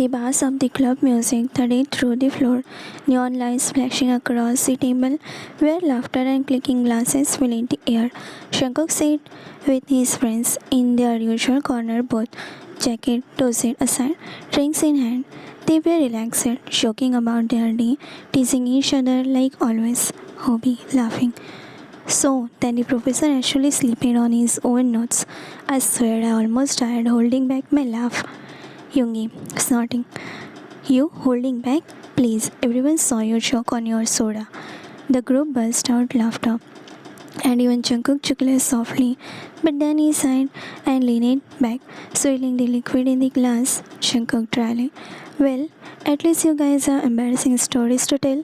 The bass of the club music thudded through the floor, neon lights flashing across the table, where laughter and clicking glasses filled the air. Shankuk sat with his friends in their usual corner booth, jacket tossed aside, drinks in hand. They were relaxed, joking about their day, teasing each other like always, Hobby laughing. So, then the professor actually slipped on his own notes. I swear I almost died holding back my laugh. Yungi, snorting. You holding back? Please, everyone saw you choke on your soda. The group burst out laughter, and even Jungkook chuckled softly. But then he sighed and leaned back, swirling the liquid in the glass. Jungkook dryly. Well, at least you guys have embarrassing stories to tell.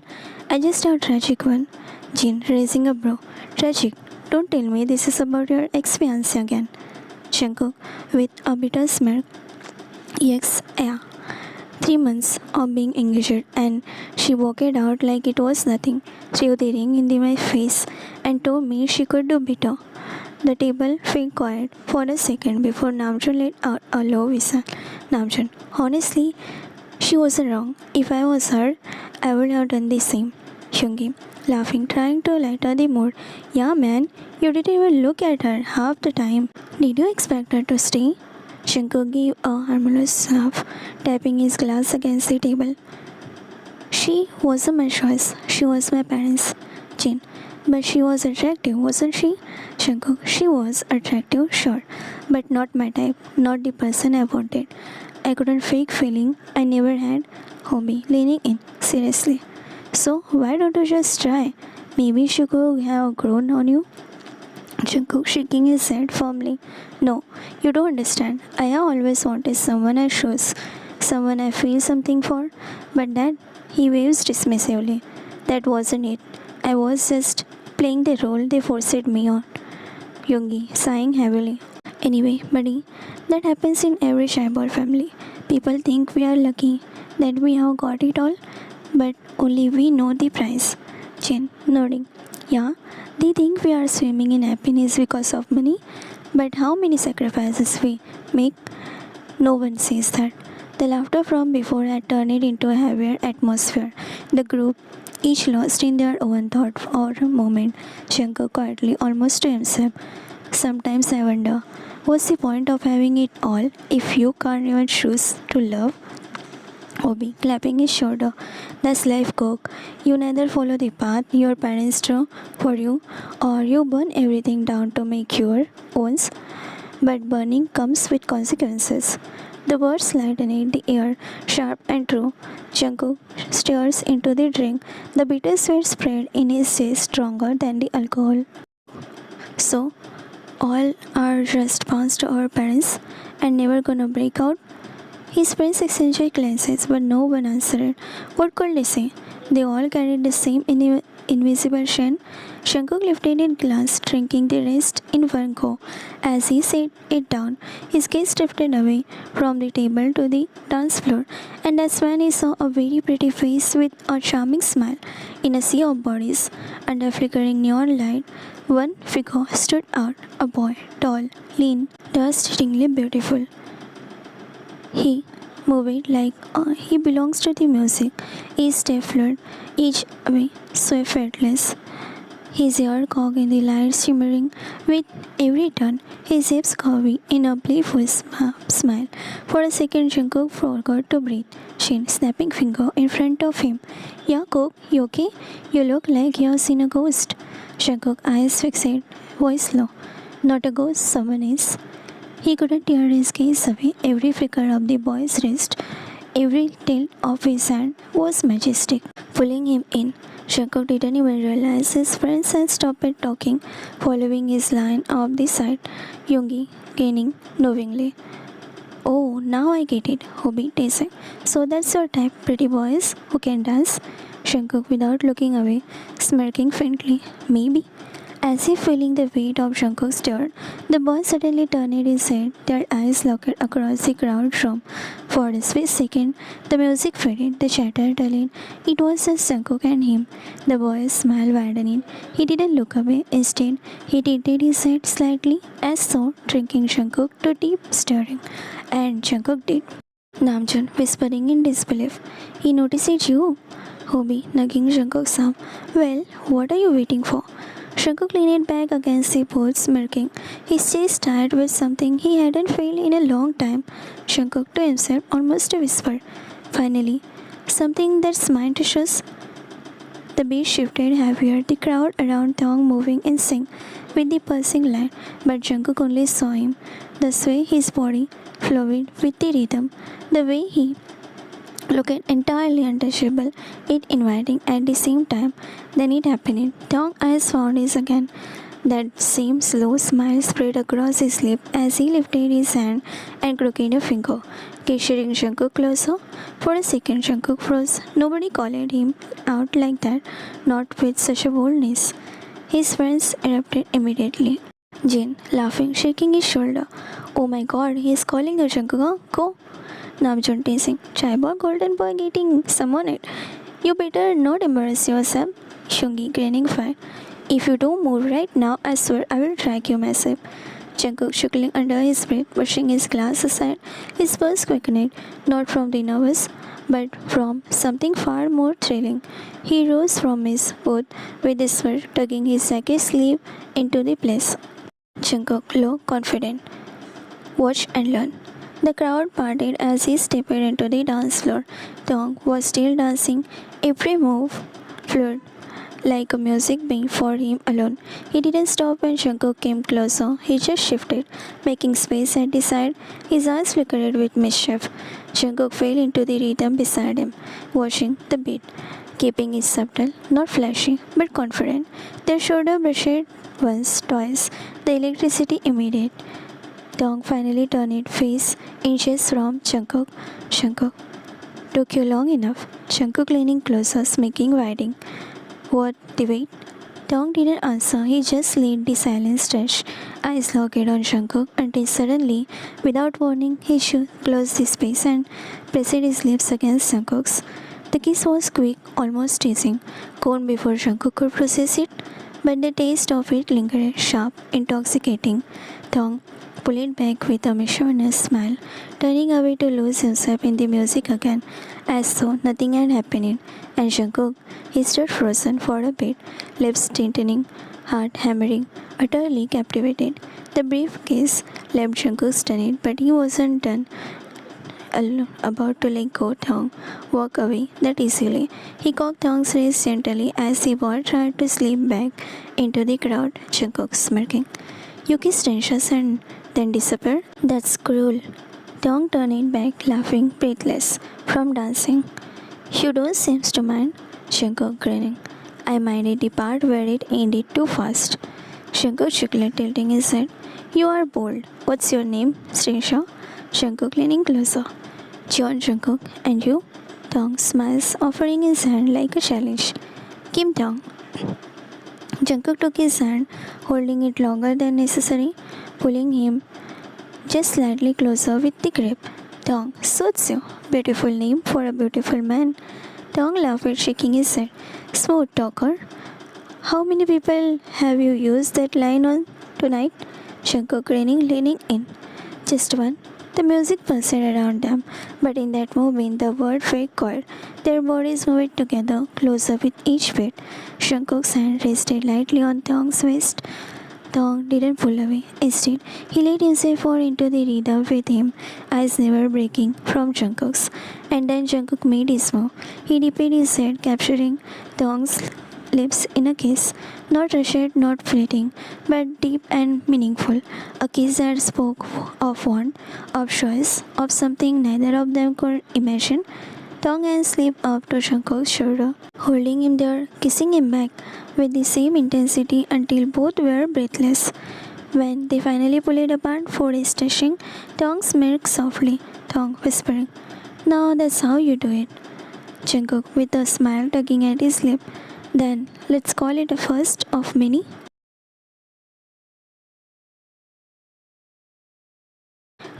I just have a tragic one. Jin raising a brow. Tragic. Don't tell me this is about your ex-fiancé again. Jungkook with a bitter smirk. Yes, yeah. 3 months of being engaged, and she walked out like it was nothing, threw the ring in my face, and told me she could do better. The table fell quiet for a second before Namjoon let out a low whistle. Namjoon, honestly, she wasn't wrong. If I was her, I would have done the same. Hyungi, laughing, trying to lighten the mood. Yeah, man, you didn't even look at her half the time. Did you expect her to stay? Shankar gave a harmless laugh, tapping his glass against the table. She wasn't my choice. She was my parents. Jin. But she was attractive, wasn't she? Shankar. She was attractive, sure. But not my type. Not the person I wanted. I couldn't fake feeling I never had. Hobby. Leaning in. Seriously. So why don't you just try? Maybe she could have grown on you. Jungkook shaking his head firmly. No, you don't understand. I have always wanted someone I choose, someone I feel something for, but that he waves dismissively. That wasn't it. I was just playing the role they forced me on. Yoongi, sighing heavily. Anyway, buddy, that happens in every Shaibor family. People think we are lucky that we have got it all, but only we know the price. Jin, nodding. Yeah, they think we are swimming in happiness because of money, but how many sacrifices we make? No one says that. The laughter from before had turned it into a heavier atmosphere. The group, each lost in their own thought for a moment, Shankar quietly, almost to himself. Sometimes I wonder, what's the point of having it all if you can't even choose to love? Obi, clapping his shoulder. That's life, Coke. You neither follow the path your parents drew for you, or you burn everything down to make your own. But burning comes with consequences. The words lightened the air, sharp and true. Jungkook stares into the drink. The bitter sweat spread in his chest stronger than the alcohol. So, all are just past our parents and never gonna break out. His friends exchanged glances, but no one answered. What could they say? They all carried the same invisible shame. Shankuk lifted his glass, drinking the rest in one go. As he set it down, his gaze drifted away from the table to the dance floor, and that's when he saw a very pretty face with a charming smile. In a sea of bodies, under flickering neon light, one figure stood out, a boy, tall, lean, dust-stingly beautiful. He moved like he belongs to the music, each step fluid, each way so effortless. His hair cocked in the light shimmering with every turn, his hips curvy in a playful smile. For a second, Jungkook forgot to breathe, Shin snapping finger in front of him. Yeah, Cook, you okay? You look like you have seen a ghost. Jungkook eyes fixed, voice low. Not a ghost, someone is. He couldn't tear his gaze away. Every flicker of the boy's wrist, every tilt of his hand was majestic, pulling him in. Shankar didn't even realize his friends had stopped talking, following his line up the side. Yoongi, gaining knowingly. Oh, now I get it, Hobby teasing. So that's your type, pretty boys who can dance? Shankar, without looking away, smirking faintly. Maybe. As if feeling the weight of Jungkook's stare, the boy suddenly turned his head, their eyes locked across the crowded room. For a split second, the music faded, the chatter dulled. It was just Jungkook and him. The boy's smile widened. He didn't look away. Instead, he tilted his head slightly, as though drinking Jungkook to deep staring. And Jungkook did. Namjoon, whispering in disbelief. He noticed you. Hobie, nudging Jungkook's arm. Well, what are you waiting for? Jungkook leaned back against the board, smirking. His chest tired with something he hadn't felt in a long time. Jungkook to himself, almost a whisper. Finally, something that's mine to choose. The beat shifted heavier, the crowd around Thong moving in sync with the pulsing line, but Jungkook only saw him. The sway his body flowed with the rhythm, the way he looked entirely untouchable, it inviting at the same time. Then it happened. Thong's eyes found his again. That same slow smile spread across his lips as he lifted his hand and crooked a finger, gesturing Jungkook closer. For a second, Jungkook froze. Nobody called him out like that, not with such a boldness. His friends erupted immediately. Jin, laughing, shaking his shoulder. Oh my god, he is calling you Jungkook, huh? Go! Namjoon teasing. Chaibol golden boy getting summoned. You better not embarrass yourself. Shungi grinning fine. If you don't move right now, I swear I will drag you massive. Jungkook chuckling under his breath, pushing his glass aside. His pulse quickened, not from the nervous, but from something far more thrilling. He rose from his booth with a sweat, tugging his jacket sleeve into the place. Jungkook low, confident. Watch and learn. The crowd parted as he stepped into the dance floor. Thong was still dancing, every move fluid like a music being for him alone. He didn't stop when Jungkook came closer. He just shifted, making space at the side. His eyes flickered with mischief. Jungkook fell into the rhythm beside him, watching the beat, keeping it subtle, not flashy, but confident. Their shoulder brushed once, twice, the electricity immediate. Thong finally turned its face inches from Jungkook. Jungkook, took you long enough. Jungkook leaning closer, smirking, widening. What, the wait? Thong didn't answer, he just let the silence stretch, eyes locked on Jungkook until suddenly, without warning, he closed the space and pressed his lips against Jungkook's. The kiss was quick, almost teasing, cold before Jungkook could process it, but the taste of it lingered, sharp, intoxicating. Thong pulled back with a mischievous smile, turning away to lose himself in the music again, as though nothing had happened. And Jungkook, he stood frozen for a bit, lips tightening, heart hammering, utterly captivated. The brief kiss left Jungkook stunned, but he wasn't done. About to let go, Thong walk away that easily. He cocked Thong's wrist gently as the boy tried to slip back into the crowd. Jungkook smirking. You kissed anxious and then disappear? That's cruel. Thong turned back, laughing, breathless, from dancing. You don't seem to mind. Jungkook grinning. I minded the part where it ended too fast. Jungkook chuckled, tilting his head. You are bold. What's your name, Srisha? Jungkook leaning closer. John Jungkook. And you? Thong smiles, offering his hand like a challenge. Kim Thong. Jungkook took his hand, holding it longer than necessary, pulling him just slightly closer with the grip. Thong, suits you. Beautiful name for a beautiful man. Thong laughed, shaking his head. Smooth talker. How many people have you used that line on tonight? Jungkook grinning, leaning in. Just one. The music pulsed around them, but in that moment the word felt quiet. Their bodies moved together, closer with each beat. Jungkook's hand rested lightly on Thong's waist. Thong didn't pull away. Instead, he let himself fall into the rhythm with him, eyes never breaking from Jungkook's. And then Jungkook made his move. He dipped his head, capturing Thong's lips in a kiss. Not rushed, not fleeting, but deep and meaningful. A kiss that spoke of want, of choice, of something neither of them could imagine. Thong and slipped up to Jungkook's shoulder, holding him there, kissing him back with the same intensity until both were breathless. When they finally pulled apart, foreheads touching, Thong smirked softly, Thong whispering, Now that's how you do it. Jungkook with a smile tugging at his lip. Then let's call it a first of many.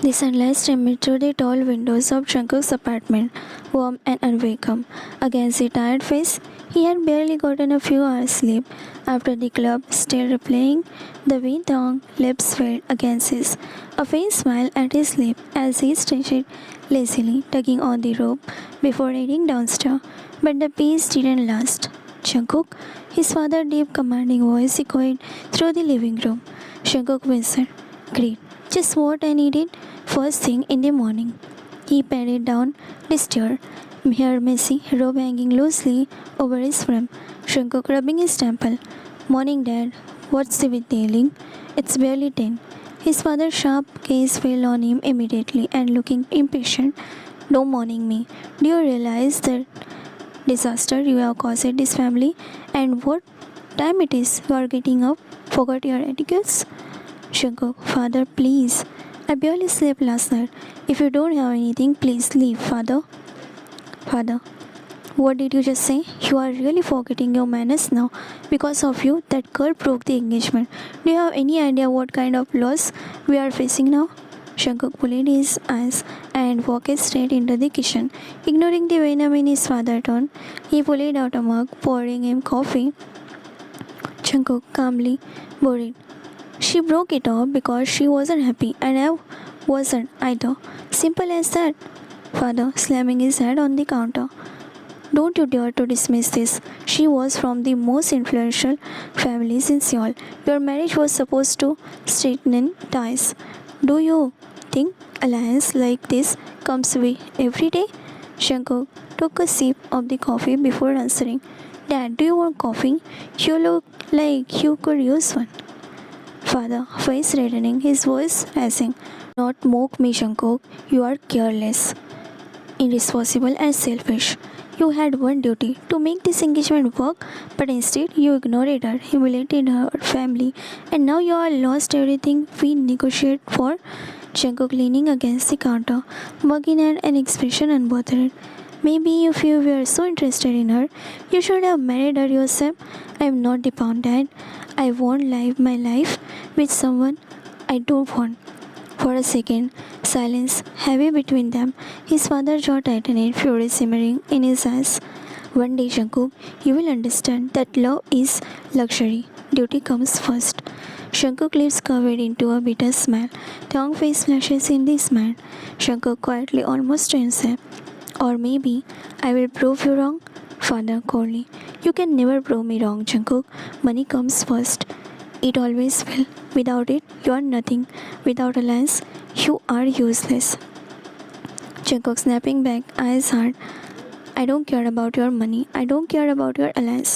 The sunlight streamed through the tall windows of Jungkook's apartment, warm and unwelcome. Against his tired face, he had barely gotten a few hours' sleep. After the club still replaying, the way Thong's lips felt against his, a faint smile at his lip as he stretched lazily tugging on the rope before heading downstairs. But the peace didn't last. Jungkook, his father's deep commanding voice echoed through the living room. Jungkook whispered, "Great, just what I needed first thing in the morning." He padded down the stair, hair messy, robe hanging loosely over his frame. Jungkook rubbing his temple. "Morning, Dad. What's with dealing? It's barely 10." His father's sharp gaze fell on him immediately and looking impatient. "Don't morning me. Do you realize the disaster you have caused this family and what time it is? You are getting up. Forgot your etiquettes?" Jungkook, "Father, please. I barely slept last night. If you don't have anything, please leave, Father." "Father, what did you just say? You are really forgetting your manners now. Because of you, that girl broke the engagement. Do you have any idea what kind of loss we are facing now?" Jungkook pulled his eyes and walked straight into the kitchen. Ignoring the venom in his father's tone, he pulled out a mug, pouring him coffee. Jungkook calmly poured. "She broke it off because she wasn't happy, and I wasn't either. Simple as that." Father, slamming his head on the counter. "Don't you dare to dismiss this. She was from the most influential families in Seoul. Your marriage was supposed to straighten ties. Do you think alliance like this comes every day?" Jungkook took a sip of the coffee before answering. "Dad, do you want coffee? You look like you could use one." Father, face reddening, his voice rising. "Not mock me, Jungkook. You are careless, irresponsible and selfish. You had one duty, to make this engagement work, but instead you ignored her, humiliated her family, and now you are lost everything we negotiated for." Jungkook leaning against the counter, mug in hand and expression unbothered. "Maybe if you were so interested in her, you should have married her yourself. I am not the pound dad. I won't live my life with someone I don't want." For a second, silence heavy between them. His father's jaw tightened, fury simmering in his eyes. "One day, Jungkook, you will understand that love is luxury. Duty comes first." Jungkook's lips curved into a bitter smile. Young face flashes in the smile. Jungkook quietly, almost to himself. "Or maybe I will prove you wrong." Father coldly. "You can never prove me wrong, Jungkook. Money comes first. It always will. Without it, you are nothing. Without alliance, you are useless." Jungkook snapping back, eyes hard. "I don't care about your money. I don't care about your alliance.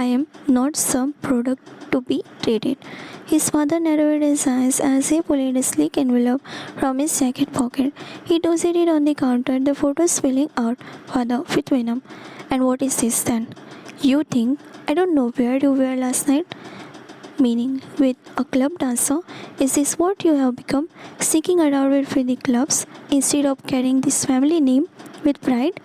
I am not some product to be traded." His father narrowed his eyes as he pulled a sleek envelope from his jacket pocket. He tossed it on the counter, the photo spilling out. "Father, with venom. And what is this then? You think I don't know where you were last night? Meaning with a club dancer? Is this what you have become? Sneaking around with the clubs instead of carrying this family name with pride?"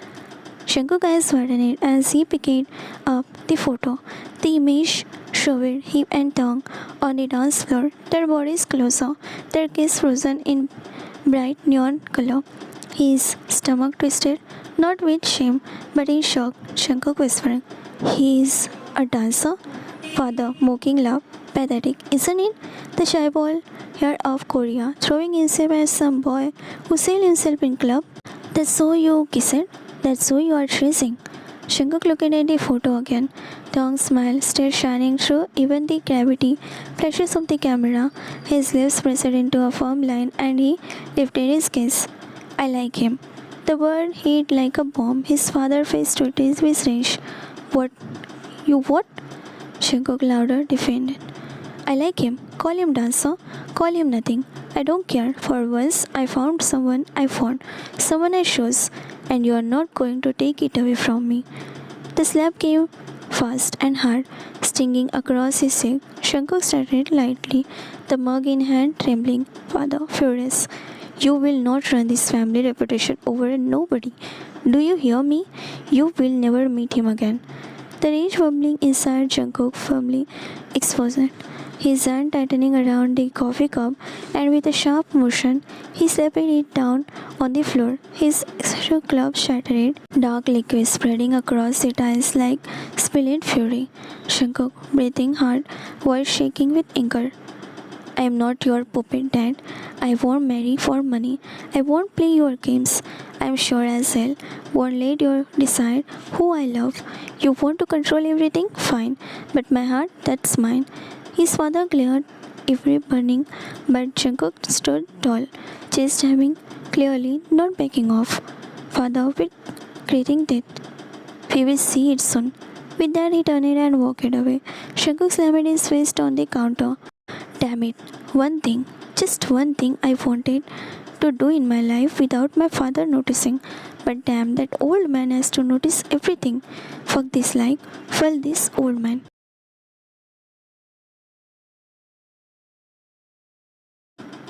Jungkook's eyes widened as he picked up the photo. The image showed him and Taung on the dance floor, their bodies closer, their kiss frozen in bright neon color. His stomach twisted, not with shame, but in shock. Jungkook whispering, "He is a dancer?" Father, mocking laugh. "Pathetic, isn't it? The shy boy here of Korea, throwing himself at some boy who sells himself in club. That's so you kissed? That's who you are chasing?" Jungkook looking at the photo again. Taung's smile still shining through even the gravity flashes of the camera. His lips pressed into a firm line and he lifted his gaze. "I like him." The word hit like a bomb. His father's face twisted with rage. "What? You what?" Jungkook louder, defended. "I like him. Call him dancer. Call him nothing. I don't care. For once, I found someone I want. Someone I chose. And you are not going to take it away from me." The slap came fast and hard, stinging across his cheek. Jungkook started lightly, the mug in hand, trembling. "Father, furious. You will not run this family reputation over nobody. Do you hear me? You will never meet him again." The rage bubbling inside Jungkook firmly exposed, his hand tightening around the coffee cup, and with a sharp motion, he slapped it down on the floor. His extra club shattered, dark liquid spreading across the tiles like spilled fury. Jungkook, breathing hard, voice shaking with anger. I am not your puppet, Dad. I won't marry for money. I won't play your games. I am sure as hell won't let you decide who I love. You want to control everything? Fine. But my heart, that's mine. His father glared every burning, but Jungkook stood tall, chest having clearly not backing off. Father with greeting death. We will see it soon. With that, he turned and walked away. Jungkook slammed his fist on the counter. Damn it. One thing, just one thing I wanted to do in my life without my father noticing. But damn, that old man has to notice everything. Fuck this like, well, this old man.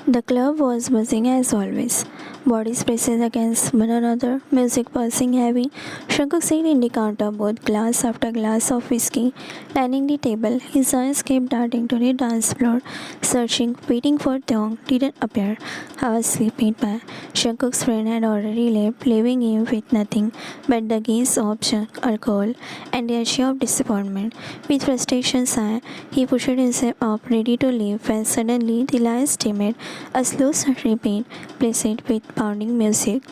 The club was buzzing as always. Bodies pressed against one another, music pulsing heavy. Shankuk sat in the counter booth, glass after glass of whiskey, lining the table. His eyes kept darting to the dance floor, searching, waiting for Dong. Didn't appear. Hours slipped by. Shankuk's friend had already left, leaving him with nothing but the gaze of alcohol and the edge of disappointment. With frustration sigh, he pushed himself up, ready to leave, when suddenly the lights dimmed. A slow repeat, placed with pounding music.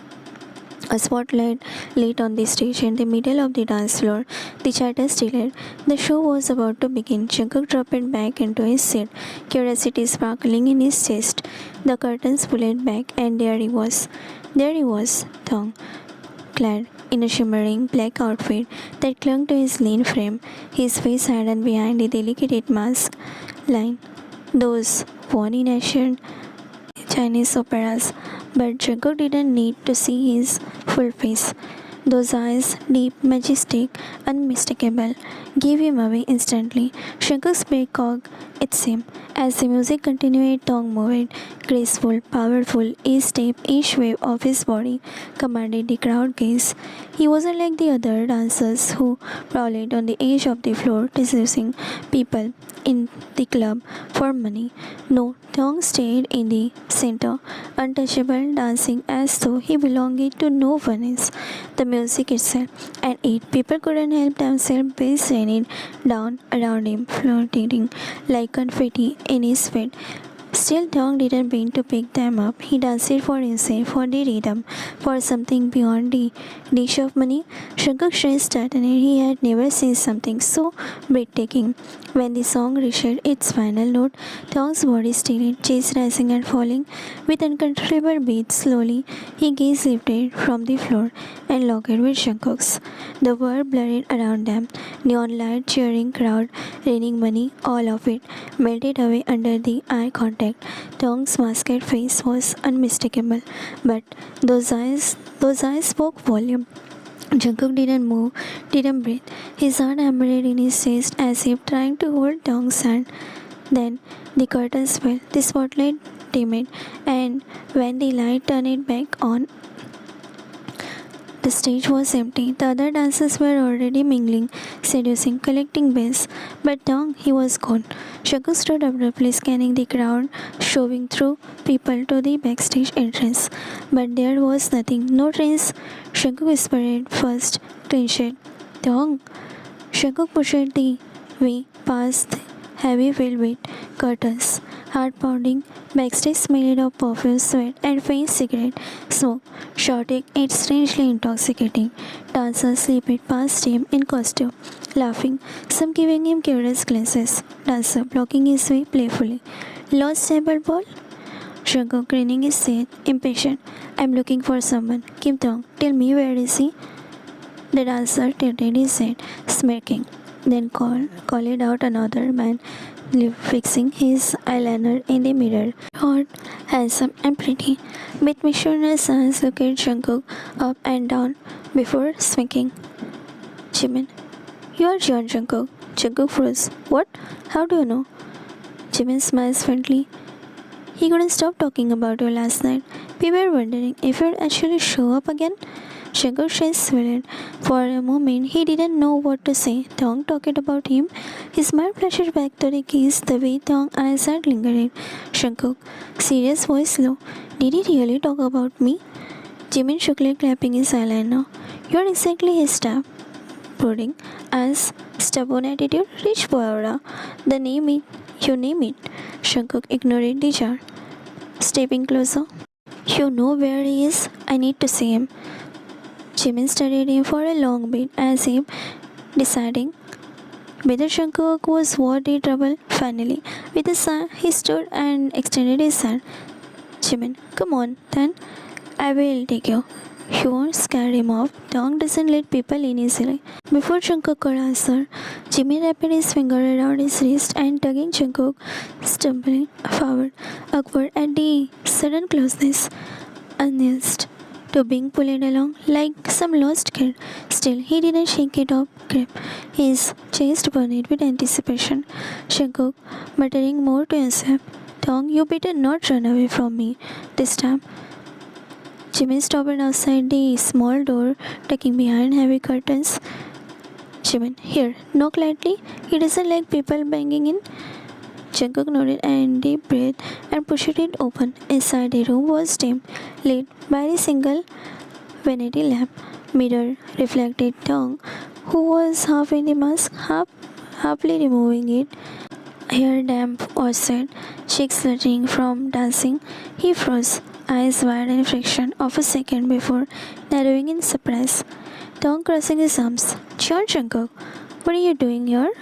A spotlight lit on the stage in the middle of the dance floor. The chatter stilled. The show was about to begin. Jungkook dropped back into his seat, curiosity sparkling in his chest. The curtains pulled back, and there he was. There he was, Thong, clad in a shimmering black outfit that clung to his lean frame, his face hidden behind a delicate mask line. Those worn in ancient Chinese operas, but Jungkook didn't need to see his full face. Those eyes, deep, majestic, unmistakable, gave him away instantly. Jungkook's peacock, it seemed. As the music continued, Tong moved, graceful, powerful, each step, each wave of his body commanded the crowd gaze. He wasn't like the other dancers who prowled on the edge of the floor, seducing people in the club for money. No, Tong stayed in the center, untouchable, dancing as though he belonged to no one else. The music itself, and it, people couldn't help themselves but raining down around him, floating like confetti in his feet. Still, Tong didn't mean to pick them up. He danced for himself, for the rhythm, for something beyond the dish of money. Jungkook stressed that and he had never seen something so breathtaking. When the song reached its final note, Tong's body stilled, chest rising and falling with uncontrollable beats. Slowly, his gaze lifted from the floor and locked with Jungkook's. The world blurred around them. Neon light, cheering crowd, raining money, all of it melted away under the eye contact. Tong's masked face was unmistakable, but those eyes spoke volume. Jungkook didn't move, didn't breathe. His heart hammered in his chest as if trying to hold Tong's hand. Then the curtains fell, the spotlight dimmed, and when the light turned it back on, the stage was empty. The other dancers were already mingling, seducing, collecting bills. But Tong, he was gone. Shaku stood abruptly, scanning the crowd, shoving through people to the backstage entrance. But there was nothing, no trains. Shaku whispered first, clenched. Tong. Shaku pushed the way past the heavy velvet curtains, heart pounding. Backstage smelled of perfume, sweat, and faint cigarette smoke, shouting it strangely intoxicating. Dancers slipped past him in costume, laughing, some giving him curious glances. Dancer blocking his way playfully. Lost table ball? Jungkook grinning his head, impatient. I'm looking for someone. Kim Dong, tell me where is he? The dancer tilted his head, smirking, then called out another man fixing his eyeliner in the mirror. Hot, handsome, and pretty. With mischievous eyes looked at Jungkook up and down before speaking. Jimin, you are John Jungkook. Jungkook froze. What? How do you know? Jimin smiled faintly. He couldn't stop talking about you last night. We were wondering if you'd actually show up again. Jungkook's eyes swelled. For a moment, he didn't know what to say. Tong talked about him. His mind flashed back to the kiss, the way Tong's eyes had lingered. Jungkook, serious voice low. Did he really talk about me? Jimin shook, clapping his eyeliner. You're exactly his type. Brooding, as stubborn attitude, rich boy aura. The name You name it. Jungkook ignored the jar, stepping closer. You know where he is? I need to see him. Jimin studied him for a long bit as if deciding whether Jungkook was worth the trouble. Finally, with a sigh, he stood and extended his hand. Jimin, come on, then. I will take you. He won't scare him off. Dong doesn't let people in easily. Before Jungkook could answer, Jimmy wrapped his finger around his wrist and tugging Jungkook, stumbling forward, awkward at the sudden closeness, unused to being pulled along like some lost kid. Still, he didn't shake it off grip. His chest burned with anticipation. Jungkook, muttering more to himself, Dong, you better not run away from me this time. Jimmy stopped outside the small door, tucking behind heavy curtains. Jimin, here, knock lightly. He doesn't like people banging in. Jungkook nodded and deep breath and pushed it open. Inside the room was dim, lit by a single vanity lamp. Mirror reflected Dong, who was half in the mask, halfly removing it. Hair damp or set, cheeks fluttering from dancing. He froze, eyes wide in friction of a second before narrowing in surprise. Dong crossing his arms. Sure, Jungkook. What are you doing here?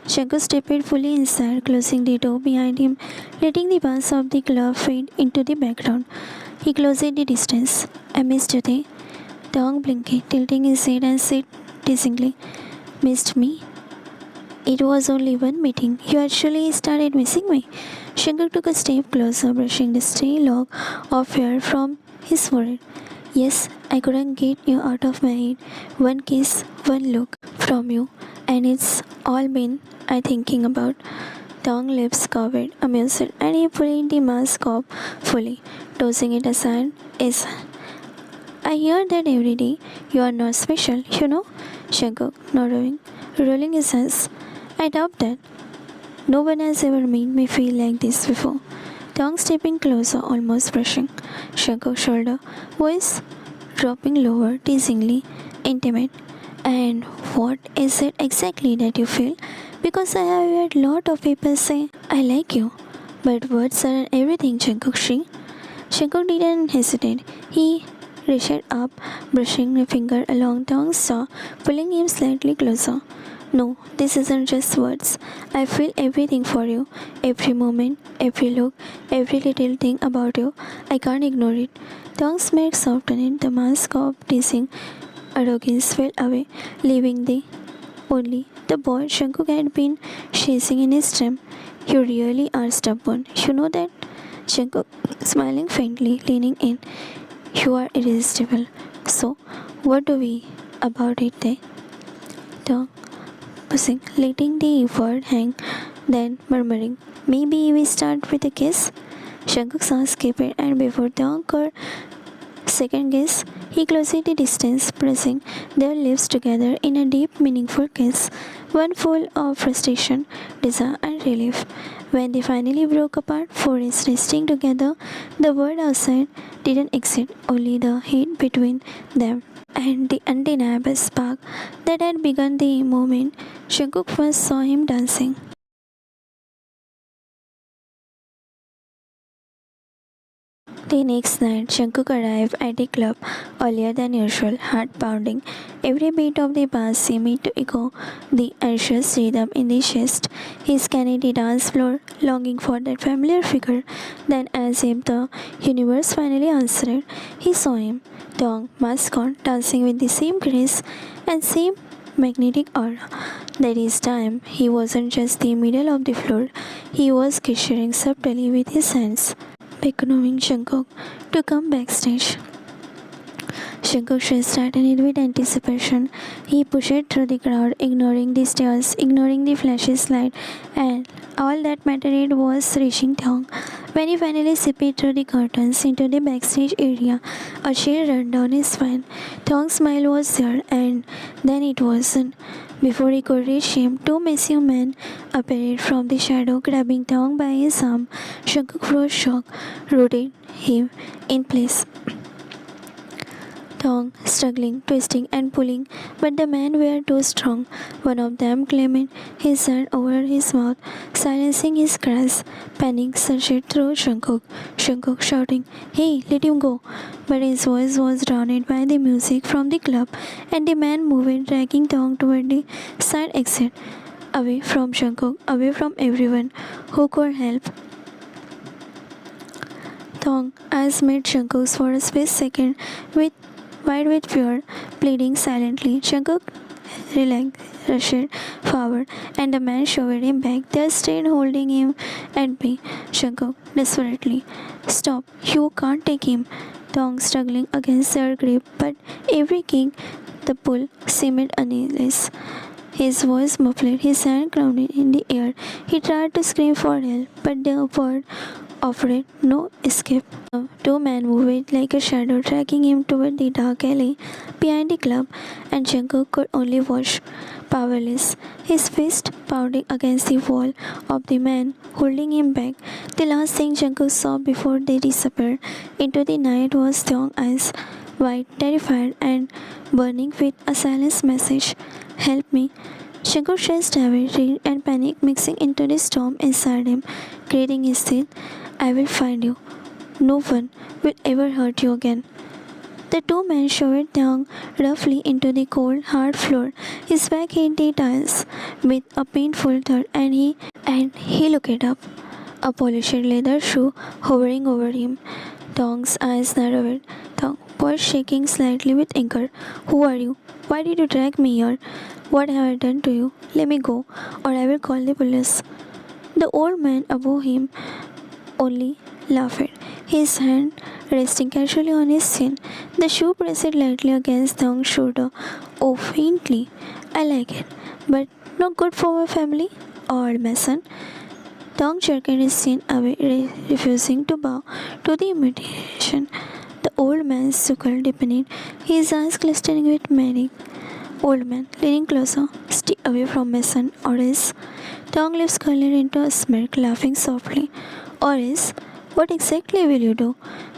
Jungkook stepped fully inside, closing the door behind him, letting the bars of the club fade into the background. He closed the distance. I missed you, they. Dong blinked, tilting his head and said teasingly, Missed me? It was only one meeting. You actually started missing me. Jungkook took a step closer, brushing the stray lock of hair from his forehead. Yes, I couldn't get you out of my head. One kiss, one look from you, and it's all been I thinking about. Dong lips covered, amused, and he pulled the mask off fully, tossing it aside. Yes, I hear that every day. You are not special, you know. Jungkook, nodding, rolling his eyes. I doubt that. No one has ever made me feel like this before. Dong stepping closer, almost brushing Jungkook's shoulder, voice dropping lower, teasingly intimate. And what is it exactly that you feel? Because I have heard lot of people say, I like you. But words aren't everything, Jungkook. Jungkook didn't hesitate. He reached up, brushing a finger along Dong's jaw, pulling him slightly closer. No, this isn't just words. I feel everything for you. Every moment, every look, every little thing about you. I can't ignore it. Dong's smile softened. The mask of teasing arrogance fell away, leaving only the boy Jungkook had been chasing in his dream. You really are stubborn. You know that? Jungkook, smiling faintly, leaning in. You are irresistible. So, what do we about it there? Dong, pushing, letting the word hang, then murmuring, maybe we start with a kiss? Jungkook's eyes kept it, and before Dong could second guess, he closed the distance, pressing their lips together in a deep, meaningful kiss, one full of frustration, desire, and relief. When they finally broke apart, foreheads resting together, the world outside didn't exist, only the heat between them and the undeniable spark that had begun the moment Jungkook first saw him dancing. The next night, Jungkook arrived at the club earlier than usual, heart pounding. Every beat of the bass seemed to echo the anxious rhythm in his chest. He scanned the dance floor, longing for that familiar figure. Then, as if the universe finally answered, he saw him, Dong, mask on, dancing with the same grace and same magnetic aura. That is time, he wasn't just the middle of the floor, he was gesturing subtly with his hands, beckoning Jungkook to come backstage. Jungkook's chest tightened with anticipation. He pushed through the crowd, ignoring the stairs, ignoring the flashes light, and all that mattered was reaching Dong. When he finally zipped through the curtains into the backstage area, a chill ran down his spine. Dong's smile was there, and then it wasn't. Before he could reach him, two massive men appeared from the shadow, grabbing Dong by his arm. Jungkook froze shock, rooted him in place. Thong struggling, twisting, and pulling, but the men were too strong. One of them clamped his hand over his mouth, silencing his cries. Panic surged through Shankuk. Shankuk shouting, "Hey, let him go!" But his voice was drowned by the music from the club, and the man moved, dragging Thong toward the side exit, away from Shankuk, away from everyone who could help. Thong eyes met Shankuk's for a split second, with wide with fear, pleading silently. Shankuk rushed forward, and the man shoved him back. They stayed holding him at bay. Shankuk desperately, "Stop! You can't take him!" Thong struggling against their grip, but every kick, the pull seemed endless. His voice muffled, his hand grounded in the air. He tried to scream for help, but the word offered no escape. Two men moved like a shadow, dragging him toward the dark alley behind the club, and Shankar could only watch, powerless, his fist pounding against the wall of the man holding him back. The last thing Shankar saw before they disappeared into the night was Thong's eyes, wide, terrified, and burning with a silent message. "Help me." Shankar's chest heavy, dread and panic mixing into the storm inside him, creating his teeth. "I will find you. No one will ever hurt you again." The two men shoved down roughly into the cold, hard floor. His back hit the tiles with a painful thud, and he looked up, a polished leather shoe hovering over him. Thong's eyes narrowed. Thong was shaking slightly with anger. "Who are you? Why did you drag me here? What have I done to you? Let me go, or I will call the police." The old man above him only laughed, his hand resting casually on his chin. The shoe pressed lightly against Thong's shoulder. "Oh, faintly. I like it, but not good for my family, old mason." Thong jerked his chin away, refusing to bow to the invitation. The old man's chuckle deepened, his eyes glistening with meaning. Old man, leaning closer, "Stay away from my son, or else." Thong lips curled into a smirk, laughing softly. "Or else? What exactly will you do?"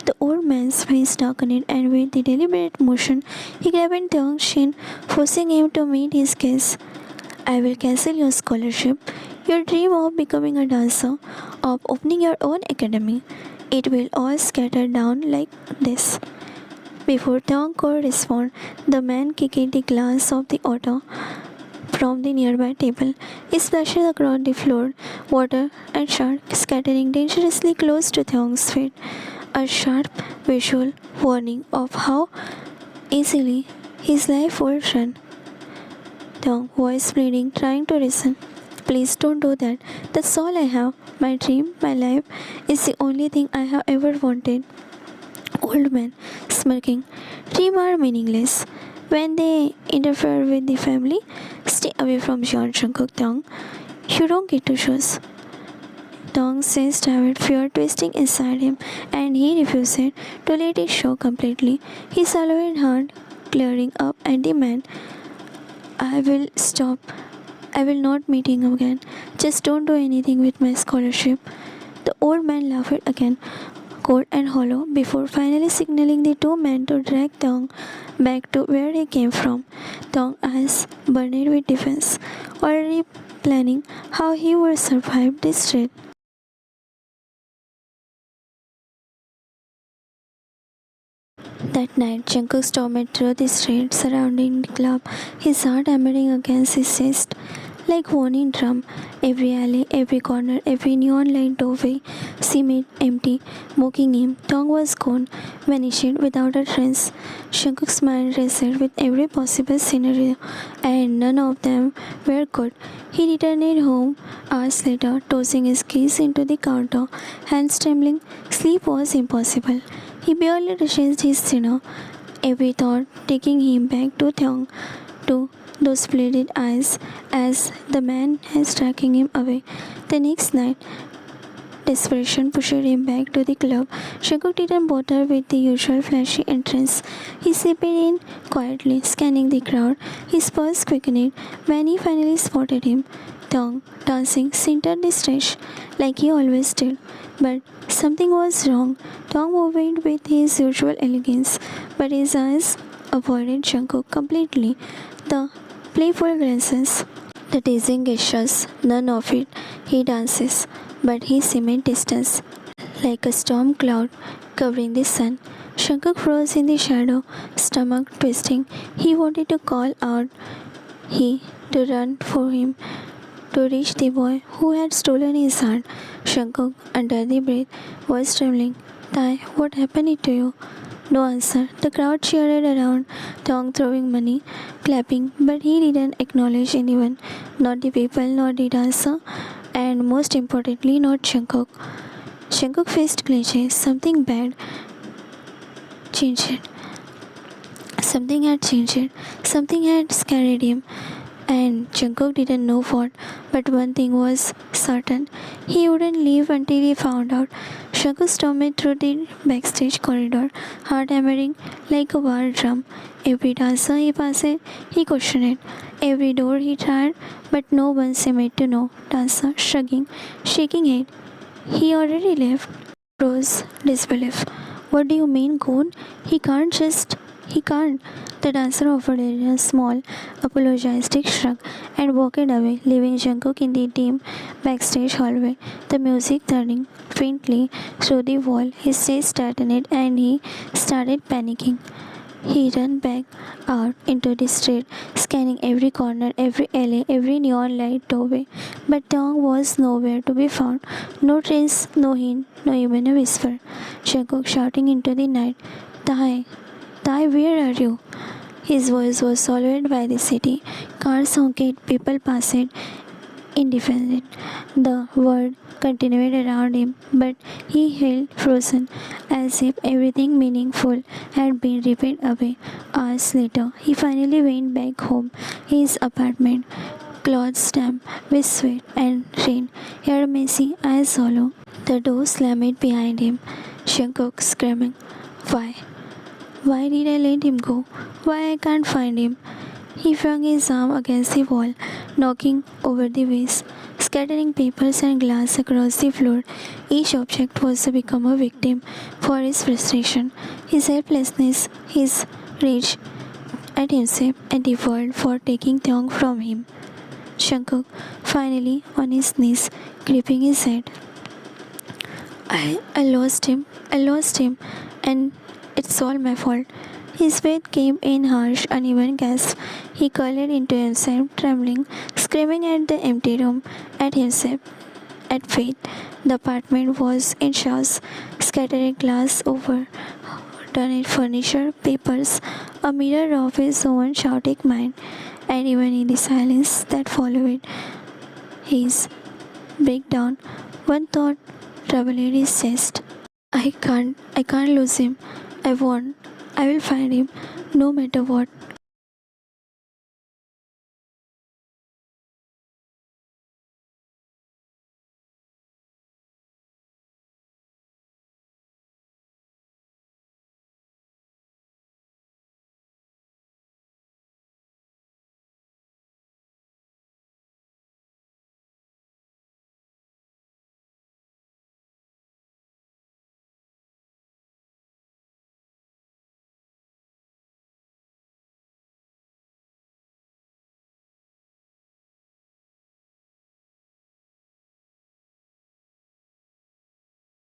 The old man's face darkened, and with the deliberate motion, he grabbed Thong's chin, forcing him to meet his gaze. "I will cancel your scholarship, your dream of becoming a dancer, of opening your own academy. It will all scatter down like this." Before Thong could respond, the man kicked the glass of the auto from the nearby table. It splashed across the floor, water and shot scattering dangerously close to Thong's feet. A sharp visual warning of how easily his life would run. Thong, voice pleading, trying to reason. "Please don't do that. That's all I have. My dream, my life, is the only thing I have ever wanted." Old man, smirking. "Dreams are meaningless when they interfere with the family. Stay away from John Shankuk, Thong. You don't get to choose." Thong's chest had fear twisting inside him, and he refused to let it show completely. He swallowed hard, clearing up at the man. "I will stop. I will not meet him again. Just don't do anything with my scholarship." The old man laughed again, cold and hollow, before finally signaling the two men to drag Thong back to where he came from. Thong's eyes burned with defense, already planning how he would survive this raid. That night, Shankar stormed through the streets surrounding the club, his heart hammering against his chest like warning drum. Every alley, every corner, every neon light doorway seemed empty, mocking him. Thong was gone, vanished without a trace. Shankuk's mind raced with every possible scenario, and none of them were good. He returned home hours later, tossing his keys into the counter, hands trembling. Sleep was impossible. He barely reached his dinner, every thought taking him back to Thong, to those bleeding eyes as the man was dragging him away. The next night, desperation pushed him back to the club. Shankar didn't bother with the usual flashy entrance. He slipped in quietly, scanning the crowd, his pulse quickening when he finally spotted him. Thong, dancing, centered the stage like he always did. But something was wrong. Thong moved with his usual elegance, but his eyes avoided Jungkook completely. The playful glances, the teasing gestures, none of it. He dances, but he cements distance like a storm cloud covering the sun. Jungkook froze in the shadow, stomach twisting. He wanted to call out, he to run for him, to reach the boy who had stolen his heart. Jungkook, under the breath, was trembling. Tai, what happened to you? No answer. The crowd cheered around, Tong throwing money, clapping, but he didn't acknowledge anyone. Not the people, not the dancer, and most importantly, not Jungkook. Jungkook faced glitches. Something bad changed. Something had changed. Something had scared him. And Jungkook didn't know what, but one thing was certain. He wouldn't leave until he found out. Jungkook stormed through the backstage corridor, heart hammering like a war drum. Every dancer he passed, he questioned it. Every door he tried, but no one seemed to know. Dancer shrugging, shaking head. He already left. Rose, disbelief. What do you mean, Goon? He can't. The dancer offered a small, apologetic shrug and walked away, leaving Jungkook in the dim backstage hallway. The music thudding faintly through the wall. His chest tightened and he started panicking. He ran back out into the street, scanning every corner, every alley, every neon light doorway. But Tong was nowhere to be found. No trace, no hint, no even a whisper. Jungkook shouting into the night, Tai, Tai, where are you? His voice was swallowed by the city. Cars honked, people passed, indifferent. The world continued around him, but he held frozen, as if everything meaningful had been ripped away. Hours later, he finally went back home, his apartment, clothes damp with sweat and rain, hair messy, eyes hollow. The door slammed behind him. Jungkook screaming, Why? Why did I let him go? Why I can't find him? He flung his arm against the wall, knocking over the vase, scattering papers and glass across the floor. Each object was to become a victim for his frustration, his helplessness, his rage at himself and the world for taking Thong from him. Jungkook, finally on his knees, gripping his head. I lost him, and it's all my fault. His breath came in harsh, uneven gasps. He curled into himself, trembling, screaming at the empty room, at himself, at fate. The apartment was in chaos, scattered glass over, turned furniture, papers, a mirror of his own chaotic mind, and even in the silence that followed his breakdown, one thought troubled his chest. I can't lose him. I won't. I will find him, no matter what.